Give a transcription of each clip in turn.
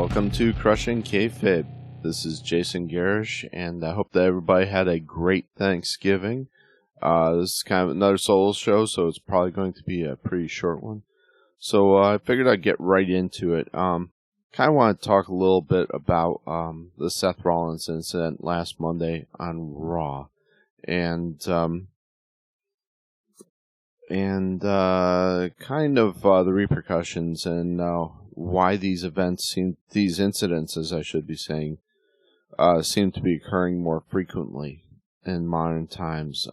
Welcome to Crushing Kayfabe. This is Jason Garish, and I hope that everybody had a great Thanksgiving. This is kind of another solo show, so it's probably going to be a pretty short one. So I figured I'd get right into it. Kind of want to talk a little bit about the Seth Rollins incident last Monday on Raw, and kind of the repercussions and why these incidents, as I should be saying, seem to be occurring more frequently in modern times.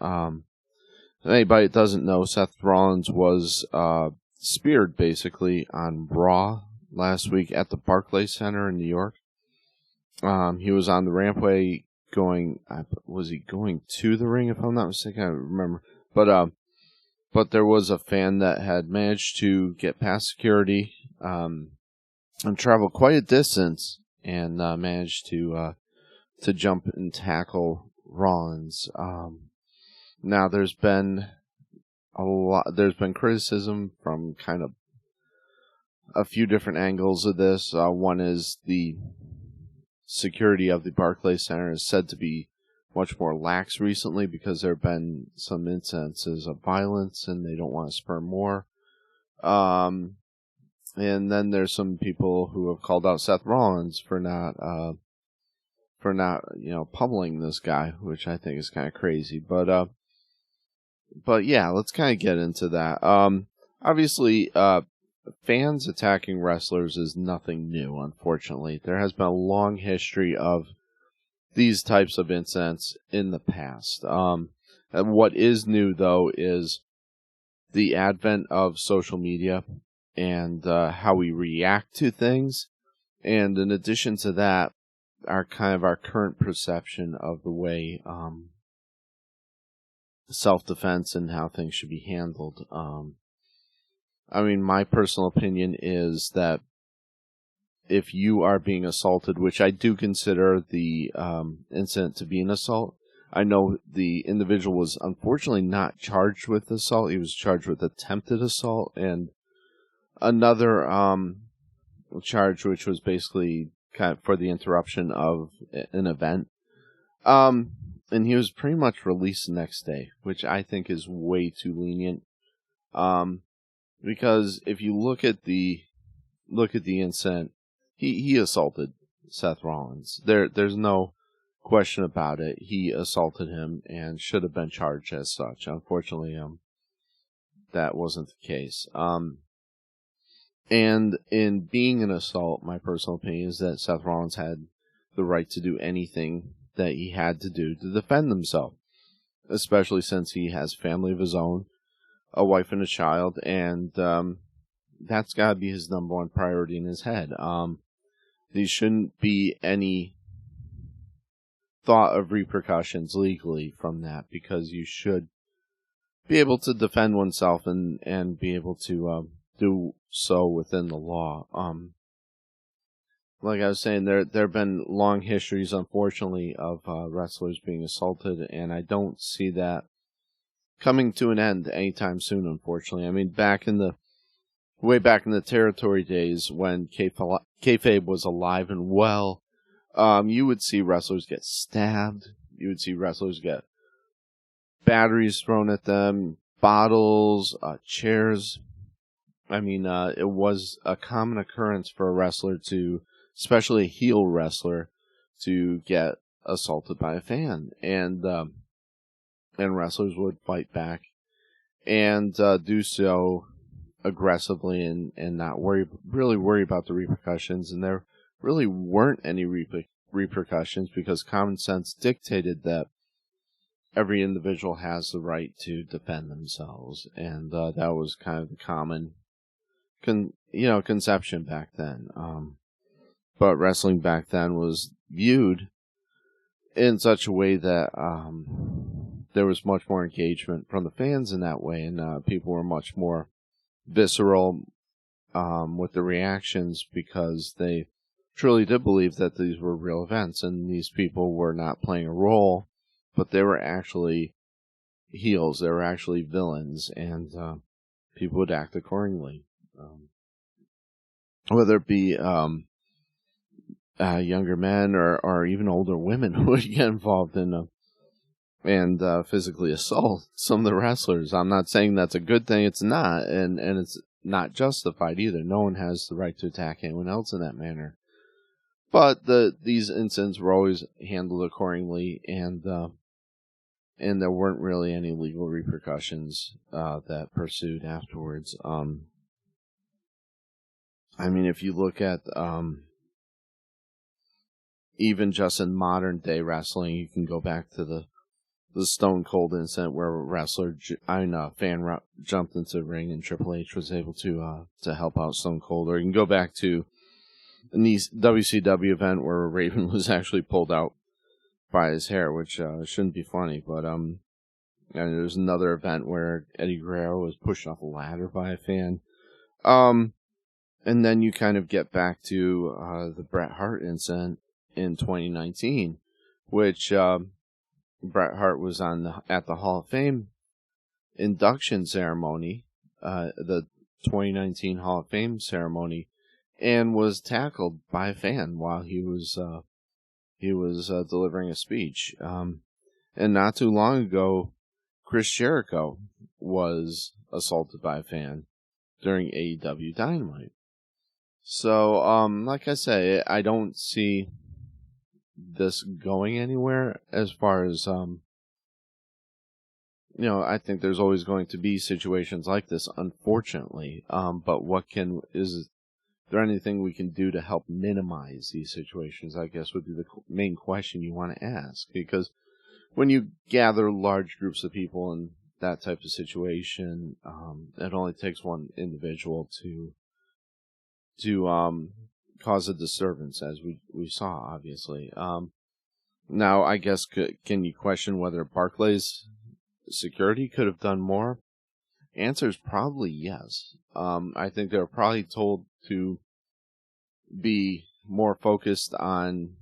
Anybody that doesn't know, Seth Rollins was speared basically on Raw last week at the Barclays Center in New York. He was on the rampway was he going to the ring, if I'm not mistaken? I don't remember. But there was a fan that had managed to get past security and travel quite a distance and managed to jump and tackle Rollins. Now there's been criticism from kind of a few different angles of this. One is the security of the Barclays Center is said to be much more lax recently because there have been some instances of violence and they don't want to spur more. And then there's some people who have called out Seth Rollins for not pummeling this guy, which I think is kind of crazy. But yeah, let's kind of get into that. Obviously, fans attacking wrestlers is nothing new, unfortunately. There has been a long history of these types of incidents in the past. And what is new, though, is the advent of social media and how we react to things. And in addition to that, our current perception of the way self-defense and how things should be handled. My personal opinion is that if you are being assaulted, which I do consider the incident to be an assault. I know the individual was unfortunately not charged with assault. He was charged with attempted assault and another charge, which was basically kind of for the interruption of an event. And he was pretty much released the next day, which I think is way too lenient. Because if you look at the incident, he assaulted Seth Rollins. There's no question about it. He assaulted him and should have been charged as such. Unfortunately, that wasn't the case. And in being an assault, my personal opinion is that Seth Rollins had the right to do anything that he had to do to defend himself, especially since he has family of his own, a wife and a child, and that's got to be his number one priority in his head. There shouldn't be any thought of repercussions legally from that, because you should be able to defend oneself and be able to do so within the law. Like I was saying, there have been long histories, unfortunately, of wrestlers being assaulted, and I don't see that coming to an end anytime soon, unfortunately. I mean, way back in the territory days when kayfabe was alive and well, you would see wrestlers get stabbed. You would see wrestlers get batteries thrown at them, bottles, chairs. I mean, it was a common occurrence for a wrestler especially a heel wrestler, to get assaulted by a fan. And wrestlers would fight back and do so aggressively and not really worry about the repercussions. And there really weren't any repercussions because common sense dictated that every individual has the right to defend themselves. And that was kind of the common conception back then. But wrestling back then was viewed in such a way that there was much more engagement from the fans in that way, and people were much more visceral with the reactions because they truly did believe that these were real events and these people were not playing a role, but they were actually heels, they were actually villains, and people would act accordingly. Whether it be younger men or even older women who would get involved in and physically assault some of the wrestlers. I'm not saying that's a good thing. It's not, and it's not justified either. No one has the right to attack anyone else in that manner. But these incidents were always handled accordingly, and there weren't really any legal repercussions that pursued afterwards. I mean, if you look at even just in modern day wrestling, you can go back to the Stone Cold incident where a fan jumped into the ring and Triple H was able to help out Stone Cold. Or you can go back to the WCW event where Raven was actually pulled out by his hair, which shouldn't be funny. But and there's another event where Eddie Guerrero was pushed off a ladder by a fan. And then you kind of get back to the Bret Hart incident in 2019, which Bret Hart was at the Hall of Fame induction ceremony, the 2019 Hall of Fame ceremony, and was tackled by a fan while he was delivering a speech. And not too long ago, Chris Jericho was assaulted by a fan during AEW Dynamite. So, like I say, I don't see this going anywhere as far as, I think there's always going to be situations like this, unfortunately. But is there anything we can do to help minimize these situations, I guess, would be the main question you want to ask. Because when you gather large groups of people in that type of situation, it only takes one individual to cause a disturbance, as we saw, obviously. Now, I guess, can you question whether Barclays security could have done more? Answer is probably yes. I think they were probably told to be more focused on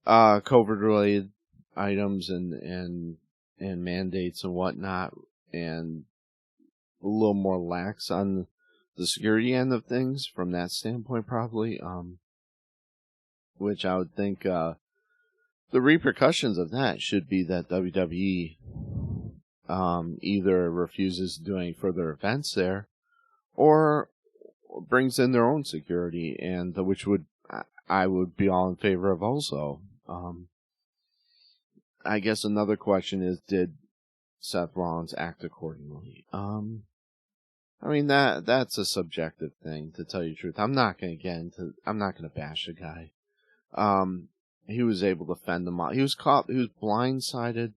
COVID-related items and mandates and whatnot, and a little more lax on the security end of things from that standpoint, probably. Which I would think the repercussions of that should be that WWE either refuses to do any further events there, or brings in their own security, and which I would be all in favor of also. I guess another question is, did Seth Rollins act accordingly? I mean, that's a subjective thing, to tell you the truth. I'm not going to bash the guy. He was able to fend them off. He was blindsided.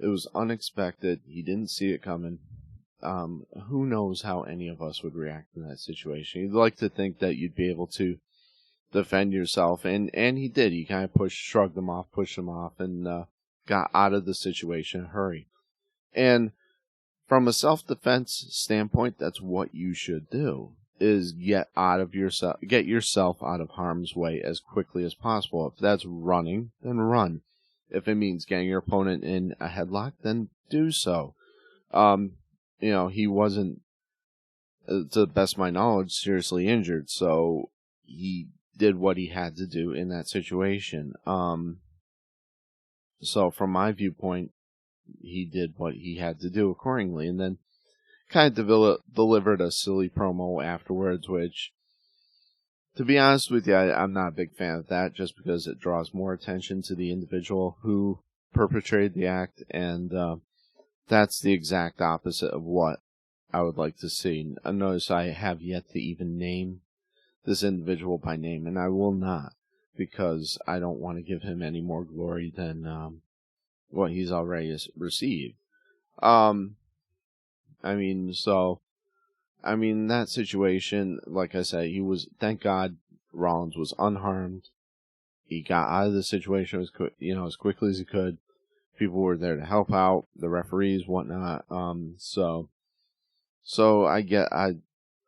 It was unexpected. He didn't see it coming. Who knows how any of us would react in that situation. You'd like to think that you'd be able to defend yourself, and he did. He kind of shrugged them off, pushed them off, and got out of the situation in a hurry. And from a self-defense standpoint, that's what you should do, is get yourself out of harm's way as quickly as possible. If that's running, then run. If it means getting your opponent in a headlock, then do so. He wasn't, to the best of my knowledge, seriously injured, so he did what he had to do in that situation. So from my viewpoint, he did what he had to do accordingly, and then kind of delivered a silly promo afterwards, which, to be honest with you, I'm not a big fan of that, just because it draws more attention to the individual who perpetrated the act, and that's the exact opposite of what I would like to see. Notice I have yet to even name this individual by name, and I will not, because I don't want to give him any more glory than what he's already received. That situation, like I said, thank God Rollins was unharmed. He got out of the situation as quickly as he could. People were there to help out, the referees, whatnot. So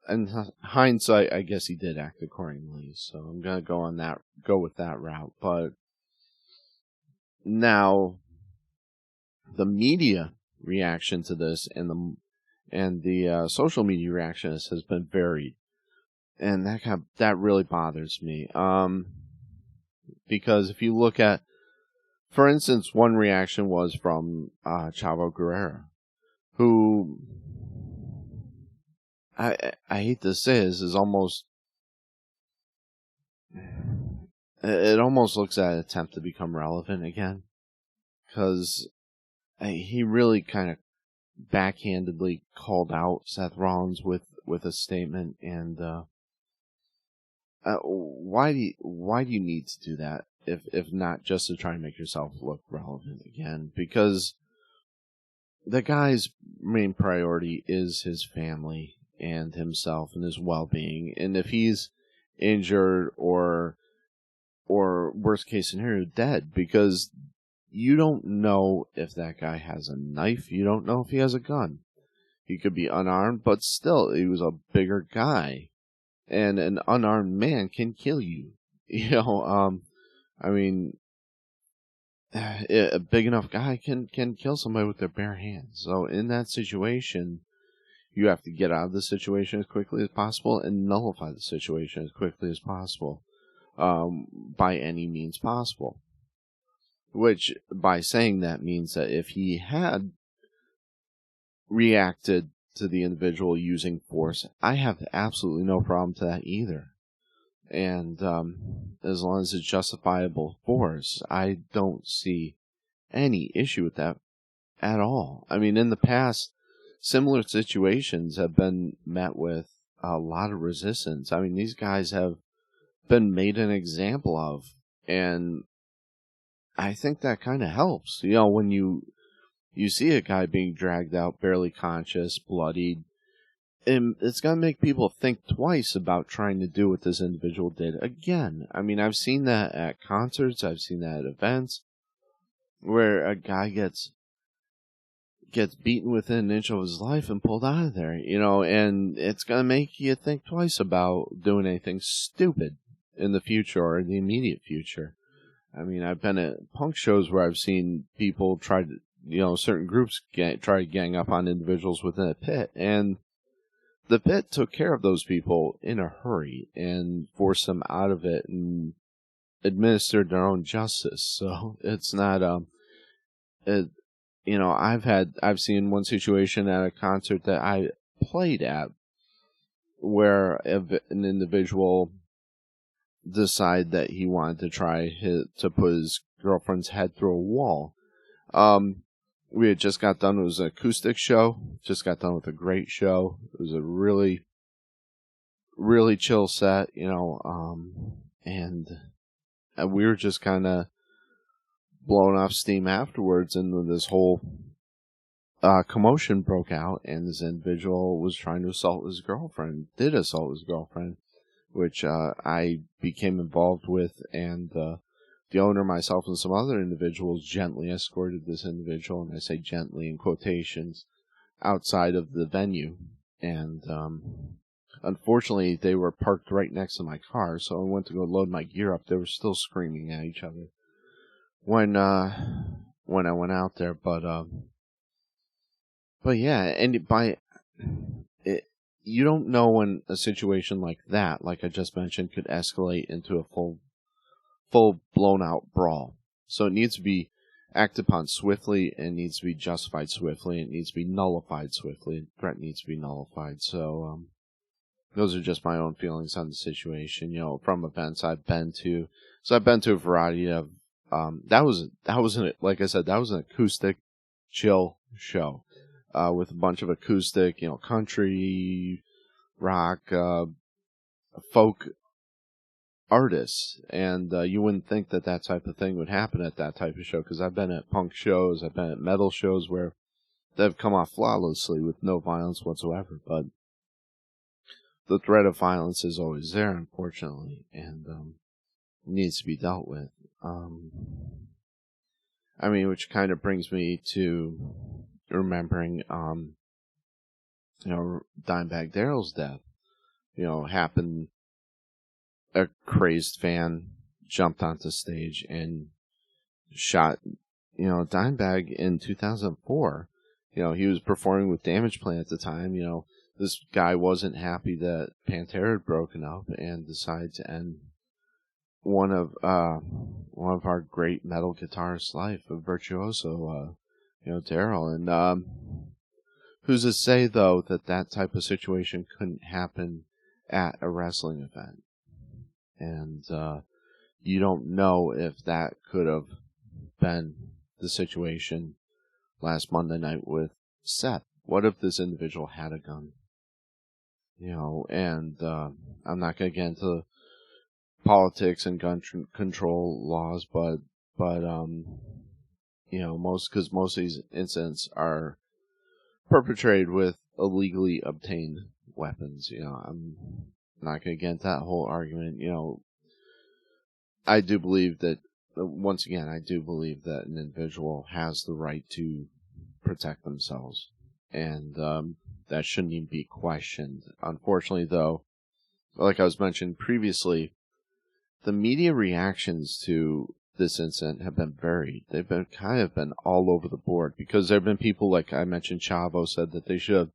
in hindsight, I guess he did act accordingly. So I'm gonna go with that route. But now, the media reaction to this and the social media reaction to this has been varied. And that really bothers me. Because if you look at, for instance, one reaction was from Chavo Guerrero, who I hate to say this, is almost, it almost looks at an attempt to become relevant again, because he really kind of backhandedly called out Seth Rollins with a statement, and why do you need to do that if not just to try and make yourself look relevant again? Because the guy's main priority is his family and himself and his well-being, and if he's injured or worst case scenario dead, because you don't know if that guy has a knife, you don't know if he has a gun. He could be unarmed, but still, he was a bigger guy, and an unarmed man can kill you. I mean, a big enough guy can kill somebody with their bare hands. So in that situation, you have to get out of the situation as quickly as possible and nullify the situation as quickly as possible, by any means possible. Which, by saying that, means that if he had reacted to the individual using force, I have absolutely no problem to that either. And as long as it's justifiable force, I don't see any issue with that at all. I mean, in the past, similar situations have been met with a lot of resistance. I mean, these guys have been made an example of, and I think that kind of helps. When you see a guy being dragged out, barely conscious, bloodied, and it's going to make people think twice about trying to do what this individual did again. I mean, I've seen that at concerts, I've seen that at events, where a guy gets beaten within an inch of his life and pulled out of there, and it's going to make you think twice about doing anything stupid in the future or in the immediate future. I mean, I've been at punk shows where I've seen people try to, certain groups try to gang up on individuals within a pit, and the pit took care of those people in a hurry and forced them out of it and administered their own justice. So it's not, I've seen one situation at a concert that I played at where an individual decided that he wanted to try to put his girlfriend's head through a wall. We had just got done. It was an acoustic show. Just got done with a great show. It was a really, really chill set, and we were just kind of blowing off steam afterwards, and this whole commotion broke out, and this individual was trying to assault his girlfriend, which I became involved with, and the owner, myself, and some other individuals gently escorted this individual, and I say gently in quotations, outside of the venue. And unfortunately, they were parked right next to my car, so I went to go load my gear up. They were still screaming at each other when I went out there. But yeah, and you don't know when a situation like that, like I just mentioned, could escalate into a full blown out brawl. So it needs to be acted upon swiftly, and needs to be justified swiftly, and it needs to be nullified swiftly. The threat needs to be nullified. So those are just my own feelings on the situation. From events I've been to. So I've been to a variety of that was like I said, that was an acoustic chill show with a bunch of acoustic, country, rock, folk artists, and you wouldn't think that type of thing would happen at that type of show, because I've been at punk shows, I've been at metal shows where they've come off flawlessly with no violence whatsoever, but the threat of violence is always there, unfortunately, and needs to be dealt with. Which kind of brings me to remembering, Dimebag Darrell's death. Happened. A crazed fan jumped onto stage and shot, Dimebag in 2004. He was performing with Damage Plan at the time. this guy wasn't happy that Pantera had broken up and decided to end one of our great metal guitarists' life, a virtuoso, Daryl. And who's to say though that type of situation couldn't happen at a wrestling event? And you don't know if that could have been the situation last Monday night with Seth. What if this individual had a gun? And I'm not going to get into politics and gun control laws, but most of these incidents are perpetrated with illegally obtained weapons. I'm not going to get into that whole argument. I do believe that, once again, that an individual has the right to protect themselves, and that shouldn't even be questioned. Unfortunately, though, like I was mentioned previously, the media reactions to this incident have been varied. They've been all over the board, because there have been people, like I mentioned, Chavo said that they should have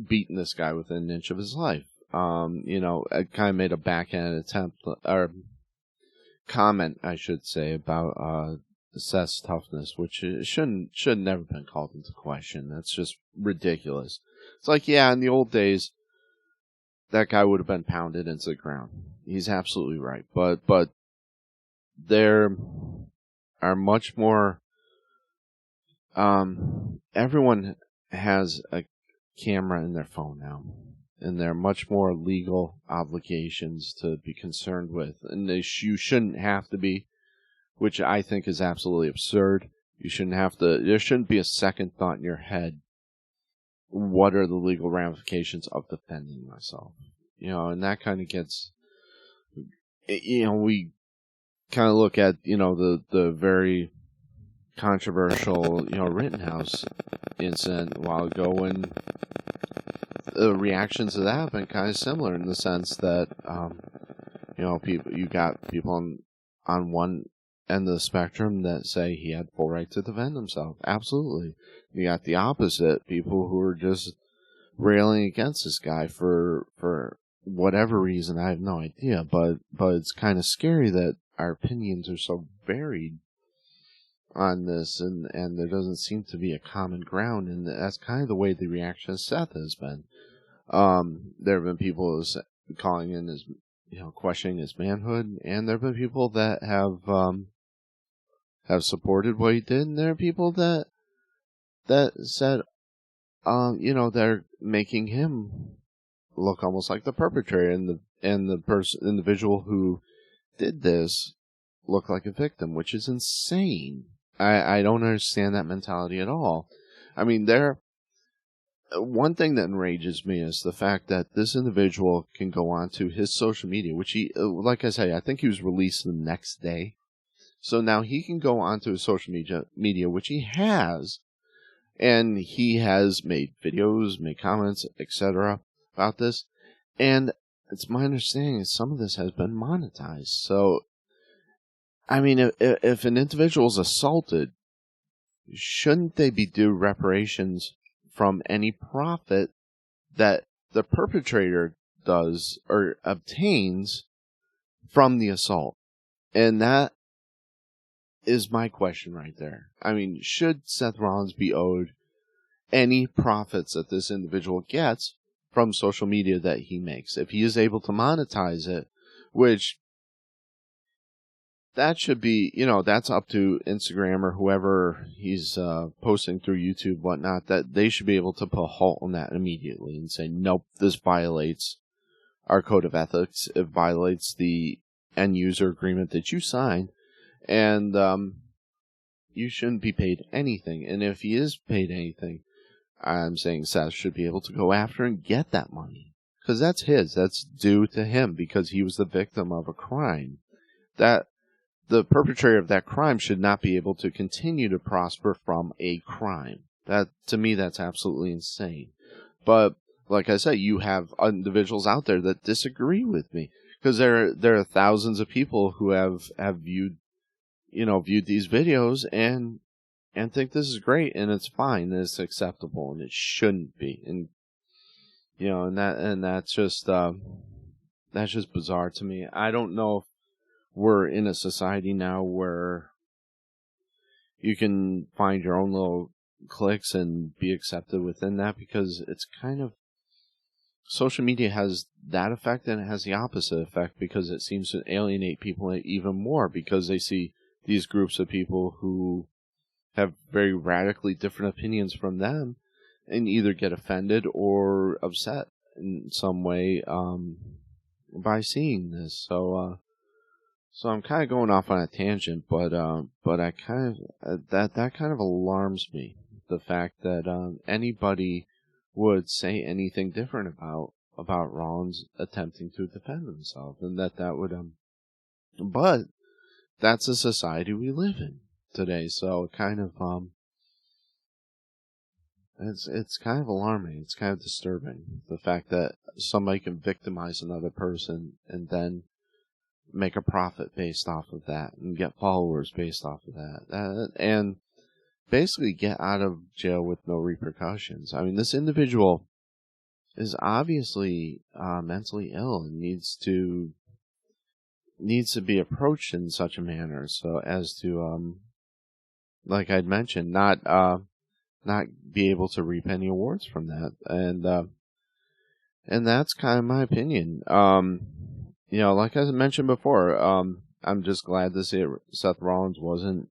beaten this guy within an inch of his life. I kind of made a backhand attempt, or comment, I should say, about Seth's toughness, which should never been called into question. That's just ridiculous. It's like, yeah, in the old days, that guy would have been pounded into the ground. He's absolutely right. But there are much more. Everyone has a camera in their phone now, and there are much more legal obligations to be concerned with, and you shouldn't have to be, which I think is absolutely absurd. You shouldn't have to. There shouldn't be a second thought in your head. What are the legal ramifications of defending myself? And that kind of gets. We kind of look at the very controversial Rittenhouse incident a while ago, and the reactions to that have been kind of similar, in the sense that you got people on one end of the spectrum that say he had full right to defend himself. Absolutely. You got the opposite, people who are just railing against this guy for whatever reason. I have no idea, but it's kind of scary that our opinions are so varied on this, and there doesn't seem to be a common ground, and that's kind of the way the reaction of Seth has been. There have been people calling in his, questioning his manhood, and there have been people that have supported what he did, and there are people that said, they're making him look almost like the perpetrator, and the individual who did this look like a victim, which is insane. I don't understand that mentality at all. I mean, one thing that enrages me is the fact that this individual can go onto his social media, which he, like I say, I think he was released the next day. So now he can go onto his social media, which he has, and he has made videos, made comments, etc. about this. And it's my understanding that some of this has been monetized. So, I mean, if an individual is assaulted, shouldn't they be due reparations from any profit that the perpetrator does or obtains from the assault? And that is my question right there. I mean, should Seth Rollins be owed any profits that this individual gets from social media that he makes? If he is able to monetize it, which that should be, that's up to Instagram or whoever he's posting through YouTube, whatnot, that they should be able to put a halt on that immediately and say, nope, this violates our code of ethics. It violates the end user agreement that you signed, and you shouldn't be paid anything. And if he is paid anything, I'm saying Seth should be able to go after and get that money, because that's his. That's due to him, because he was the victim of a crime. That the perpetrator of that crime should not be able to continue to prosper from a crime. That, to me, that's absolutely insane. But like I say, you have individuals out there that disagree with me, because there are thousands of people who have viewed these videos and think this is great and it's fine and it's acceptable, and it shouldn't be. And and that's just bizarre to me. I don't know if we're in a society now where you can find your own little cliques and be accepted within that, because it's kind of, social media has that effect, and it has the opposite effect, because it seems to alienate people even more, because they see these groups of people who have very radically different opinions from them and either get offended or upset in some way by seeing this. So I'm kind of going off on a tangent, but I kind of that kind of alarms me, the fact that anybody would say anything different about Rollins attempting to defend himself, and that would but that's the society we live in today. So kind of it's kind of alarming. It's kind of disturbing, the fact that somebody can victimize another person and then make a profit based off of that and get followers based off of that, and basically get out of jail with no repercussions. I mean, this individual is obviously mentally ill and needs to be approached in such a manner so as to like I'd mentioned, not be able to reap any awards from that, and that's kind of my opinion. Like I mentioned before, I'm just glad to see Seth Rollins wasn't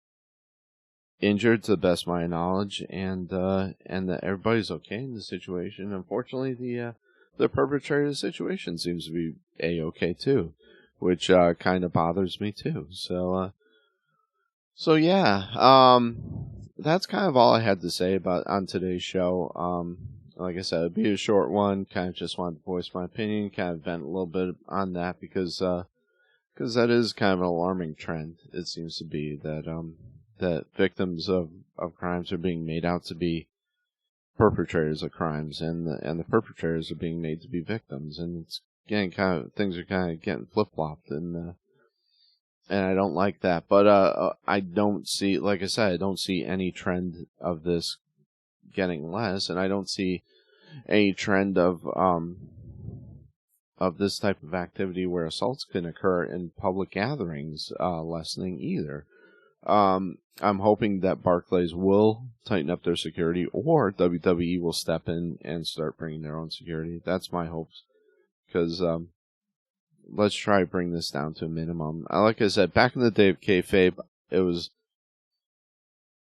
injured, to the best of my knowledge, and that everybody's okay in the situation. Unfortunately, the perpetrator of the situation seems to be A-okay too, which kind of bothers me too. So yeah, that's kind of all I had to say on today's show. Like I said, it'd be a short one. Kind of just wanted to voice my opinion, kind of vent a little bit on that, because that is kind of an alarming trend. It seems to be that victims of crimes are being made out to be perpetrators of crimes, and the perpetrators are being made to be victims, and it's getting things are kind of getting flip flopped, and I don't like that. But I don't see, like I said, I don't see any trend of this getting less, and I don't see any trend of this type of activity where assaults can occur in public gatherings lessening either. I'm hoping that Barclays will tighten up their security, or WWE will step in and start bringing their own security. That's my hopes, because let's try to bring this down to a minimum. Like I said, back in the day of kayfabe, it was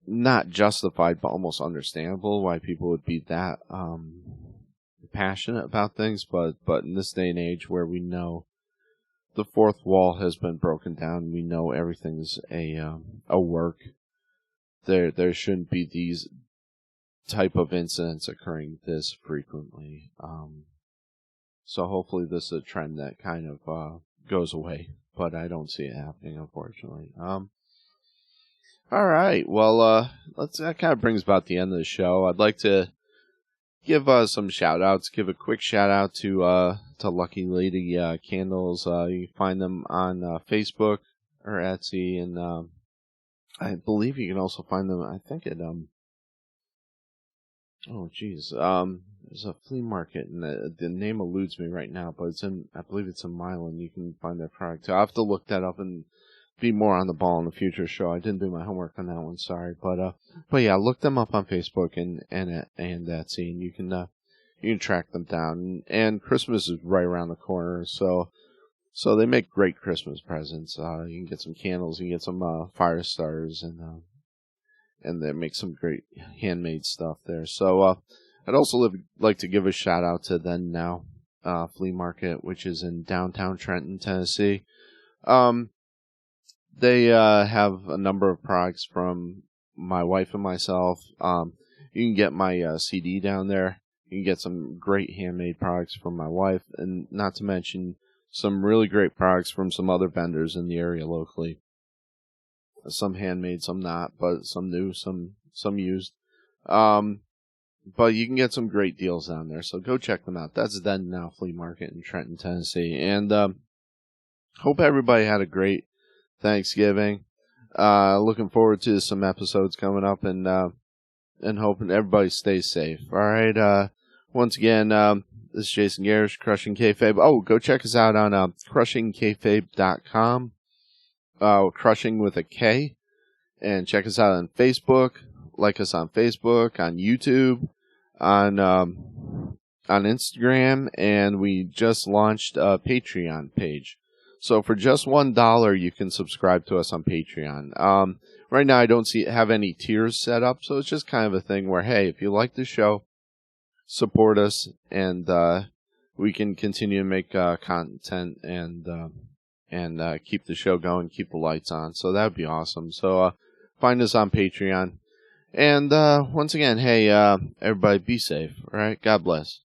not justified, but almost understandable why people would be that passionate about things. But in this day and age, where we know the fourth wall has been broken down, we know everything's a work. There shouldn't be these type of incidents occurring this frequently. So hopefully this is a trend that kind of goes away, but I don't see it happening, unfortunately. All right, well, that kind of brings about the end of the show. I'd like to give some shout outs. Give a quick shout out to Lucky Lady Candles. You can find them on Facebook or Etsy, and I believe you can also find them, I think, at there's a flea market, and the name eludes me right now, but I believe it's in Milan. You can find that product too. I'll have to look that up and be more on the ball in a future show. I didn't do my homework on that one, sorry, but yeah, look them up on Facebook and Etsy, and you can track them down. And Christmas is right around the corner, so they make great Christmas presents. You can get some candles, you can get some fire starters, and they make some great handmade stuff there. So I'd also like to give a shout out to Then Now Flea Market, which is in downtown Trenton, Tennessee. They have a number of products from my wife and myself. You can get my CD down there. You can get some great handmade products from my wife, and not to mention some really great products from some other vendors in the area locally. Some handmade, some not, but some new, some used. But you can get some great deals down there, so go check them out. That's Then Now Flea Market in Trenton, Tennessee. And hope everybody had a great Thanksgiving. Looking forward to some episodes coming up, and hoping everybody stays safe. All right. Once again, This is Jason Garish, Crushing Kayfabe. Oh, go check us out on crushingkayfabe.com. Crushing with a K. And check us out on Facebook. Like us on Facebook, on YouTube, on Instagram, and we just launched a Patreon page. So for just $1, you can subscribe to us on Patreon. Right now, I don't have any tiers set up, so it's just kind of a thing where, hey, if you like the show, support us, and we can continue to make content and keep the show going, keep the lights on. So that would be awesome. So find us on Patreon. And once again, hey, everybody, be safe. All right, God bless.